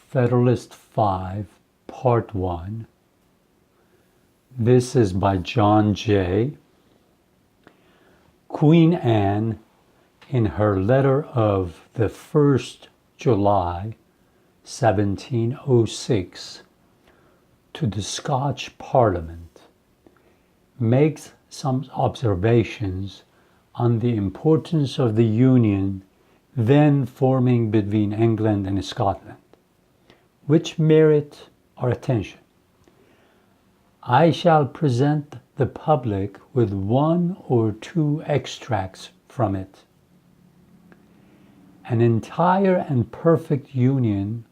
Federalist 5, Part 1. This is by John Jay. Queen Anne, in her letter of the 1st July 1706 to the Scotch Parliament, makes some observations on the importance of the union then forming between England and Scotland, which merit our attention. I shall present the public with one or two extracts from it. An entire and perfect union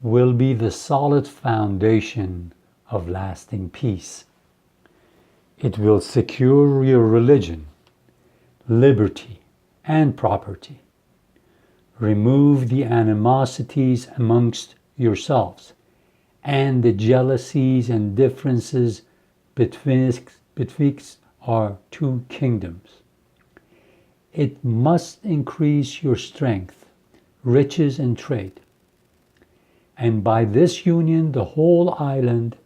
will be the solid foundation of lasting peace. It will secure your religion, liberty, and property. Remove the animosities amongst yourselves and the jealousies and differences betwixt our two kingdoms. It must increase your strength, riches, and trade. And by this union, the whole island,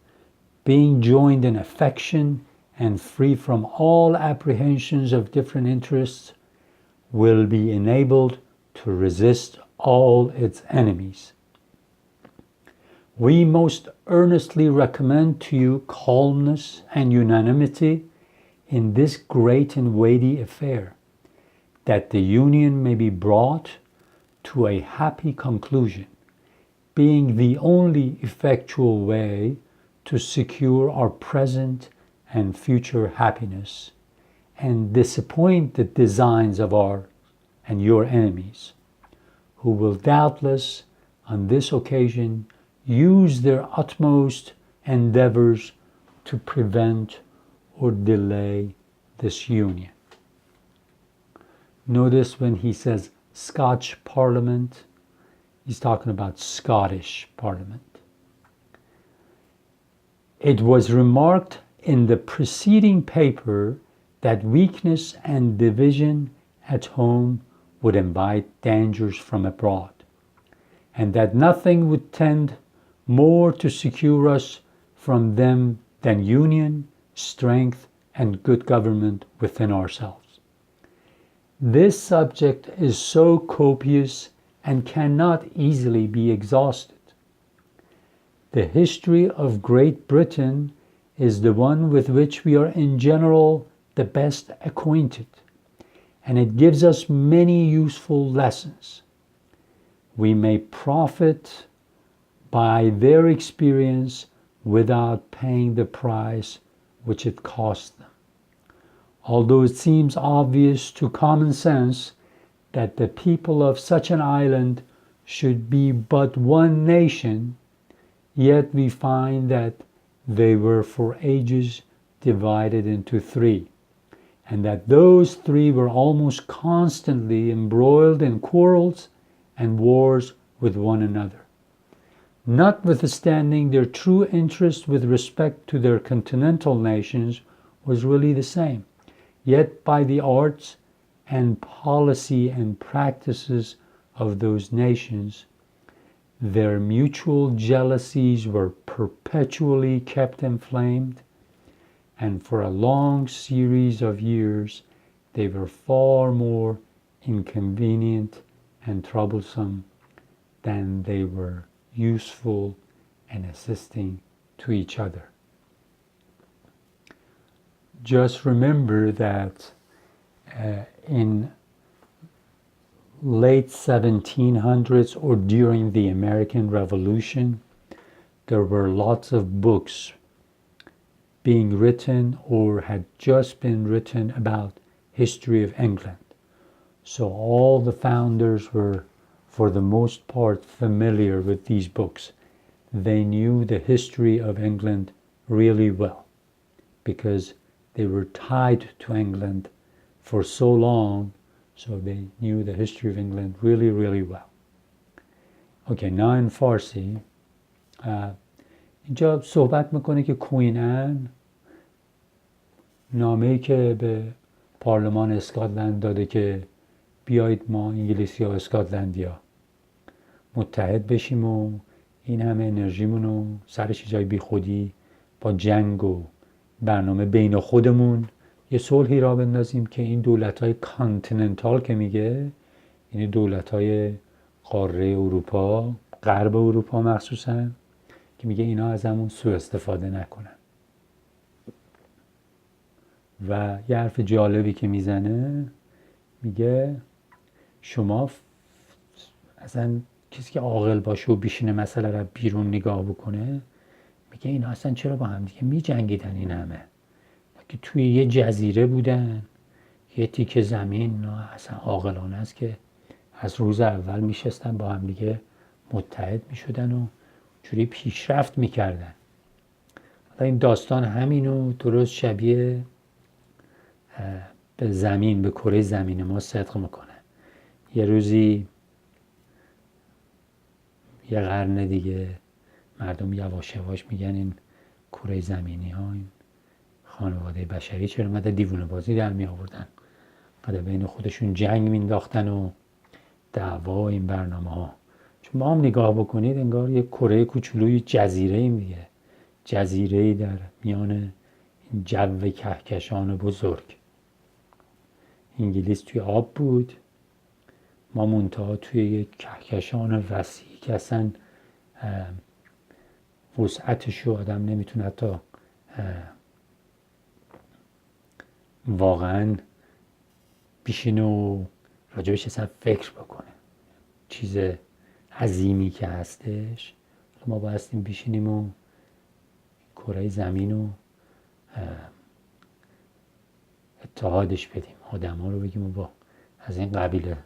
being joined in affection and free from all apprehensions of different interests, will be enabled to resist all its enemies. We most earnestly recommend to you calmness and unanimity in this great and weighty affair, that the union may be brought to a happy conclusion, being the only effectual way to secure our present and future happiness, and disappoint the designs of our and your enemies, who will doubtless on this occasion use their utmost endeavors to prevent or delay this union. Notice when he says Scotch Parliament, he's talking about Scottish Parliament. It was remarked in the preceding paper that weakness and division at home would invite dangers from abroad, and that nothing would tend more to secure us from them than union, strength, and good government within ourselves. This subject is so copious and cannot easily be exhausted. The history of Great Britain is the one with which we are in general the best acquainted, and it gives us many useful lessons. We may profit by their experience without paying the price which it cost them. Although it seems obvious to common sense that the people of such an island should be but one nation, yet we find that they were for ages divided into three, and that those three were almost constantly embroiled in quarrels and wars with one another. Notwithstanding, their true interest with respect to their continental nations was really the same, yet by the arts and policy and practices of those nations, their mutual jealousies were perpetually kept inflamed, and for a long series of years they were far more inconvenient and troublesome than they were useful and assisting to each other. Just remember that in late 1700s or during the American Revolution, there were lots of books being written or had just been written about history of England. So all the founders were, for the most part, familiar with these books. They knew the history of England really well because they were tied to England for so long, so they knew the history of England really, really well. Okay, now in Farsi, اینجا صحبت میکنه که کوین ان نامه‌ای که به پارلمان اسکاتلند داده که بیایید ما انگلیسی ها و اسکاتلندیا متحد بشیم و این همه انرژیمون رو سر چیزای بی خودی با جنگ و برنامه بین خودمون یه صلحی را بندازیم که این دولت‌های کانتیننتال که میگه، یعنی دولت‌های قاره اروپا، غرب اروپا مخصوصا، که میگه اینا از همون سوء استفاده نکنن. و یه حرف جالبی که میزنه، میگه شما اصلا کسی که عاقل باشه و بیشینه مسئله رو بیرون نگاه بکنه، میگه اینا اصلا چرا با هم دیگه میجنگیدن؟ این همه که توی یه جزیره بودن، یه تیکه زمین، اصلا عاقلانه است که از روز اول میشستن با هم دیگه متحد میشدن و جوری پیشرفت میکردن. حالا این داستان همینو درست شبیه به زمین، به کره زمین ما صدق میکنه. یه روزی یه قرن دیگه مردم یواش یواش میگن این کره زمینی ها، این خانواده بشری چرا اومده دیوونه بازی در می آوردن، اومده بین خودشون جنگ مینداختن و دعوا و این برنامه ها. چون ما هم نگاه بکنید انگار یه کره کوچولوی جزیره ایم دیگه، جزیره‌ای در میان این جو کهکشان بزرگ. انگلیس توی آب بود، ما منتها توی یک کهکشان وسیعی که اصلا وسعتشو آدم نمیتونه حتی واقعا بیشینه و راجبش اصلا فکر بکنه، چیز عظیمی که هستش. ما بایستیم بیشینیم و کره زمین رو اتحادش بدیم، آدم ها رو بگیم و با از این قبیله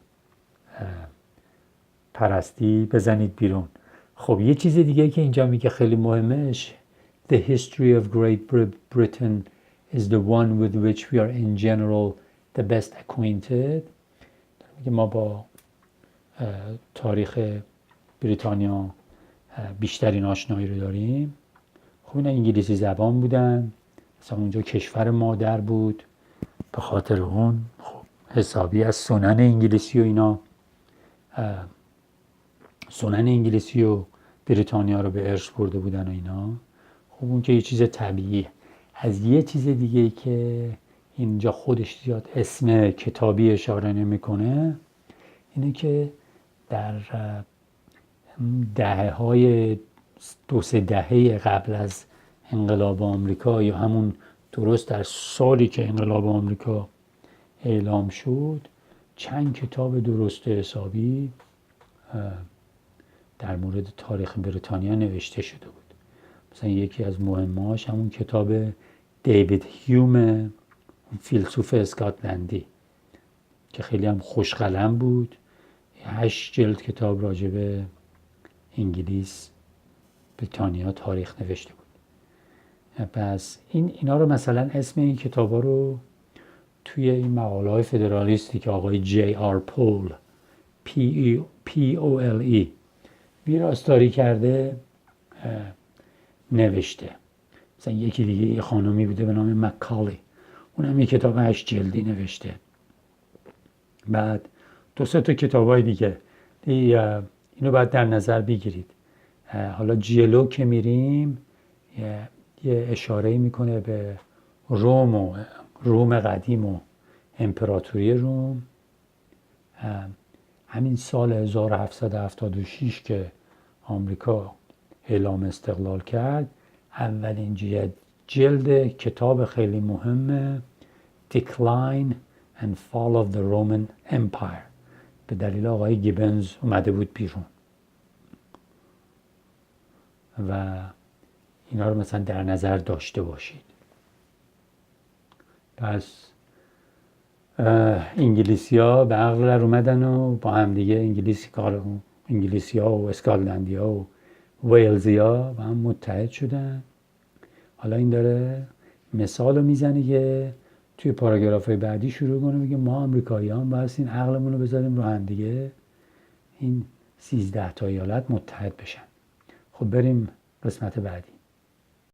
پرستی بزنید بیرون. خب یه چیز دیگه که اینجا میگه خیلی مهمش، The history of Great Britain is the one with which we are in general the best acquainted. میگه ما با تاریخ بریتانیا بیشترین آشنایی رو داریم. خب اینا انگلیسی زبان بودن، مثلا اونجا کشور مادر بود، به خاطر اون خب حسابی از سنن انگلیسی و اینا، سنن انگلیسی و بریتانیا رو به ارث برده بودن و اینا. خب اون که یه چیز طبیعیه. از یه چیز دیگه که اینجا خودش زیاد اسم کتابی اشاره نمیکنه، اینه که در دهه‌های 2-3 دهه قبل از انقلاب آمریکا، یا همون درست در سالی که انقلاب آمریکا اعلام شد، چند کتاب درست حسابی در مورد تاریخ بریتانیا نوشته شده بود. مثلا یکی از مهماش همون کتاب دیوید هیوم، فیلسوف اسکاتلندی، که خیلی هم خوشقلم بود. 8 جلد کتاب راجع به انگلیس، بریتانیا تاریخ نوشته بود. پس اینا رو مثلا اسم این کتابا رو توی این مقاله‌های فدرالیستی که آقای جی آر پول POLE ویراستاری کرده نوشته. مثلا یکی دیگه یه خانمی بوده به نام مکالی، اونم یه کتاب 8 جلدی نوشته. بعد 2-3 تا کتابای دیگه اینو باید در نظر بگیرید. حالا جلو که میریم یه اشاره‌ای میکنه به روم قدیم و امپراتوری روم. همین سال 1776 که آمریکا اعلام استقلال کرد، اولین جلد کتاب خیلی مهم Decline and Fall of the Roman Empire به دلیل آقای گیبنز اومده بود بیرون. و اینا رو مثلا در نظر داشته باشید. پس انگلیسی‌ها به عقل در اومدن و با هم دیگه انگلیسی‌ها و اسکاتلندی‌ها و ویلزی‌ها با هم متحد شدن. حالا این داره مثال میزنه که توی پاراگراف‌های بعدی شروع کنه میگه ما آمریکایی‌ها باید این عقلمون رو بذاریم رو هم دیگه، این 13 تا ایالت متحد بشن. خب بریم قسمت بعدی.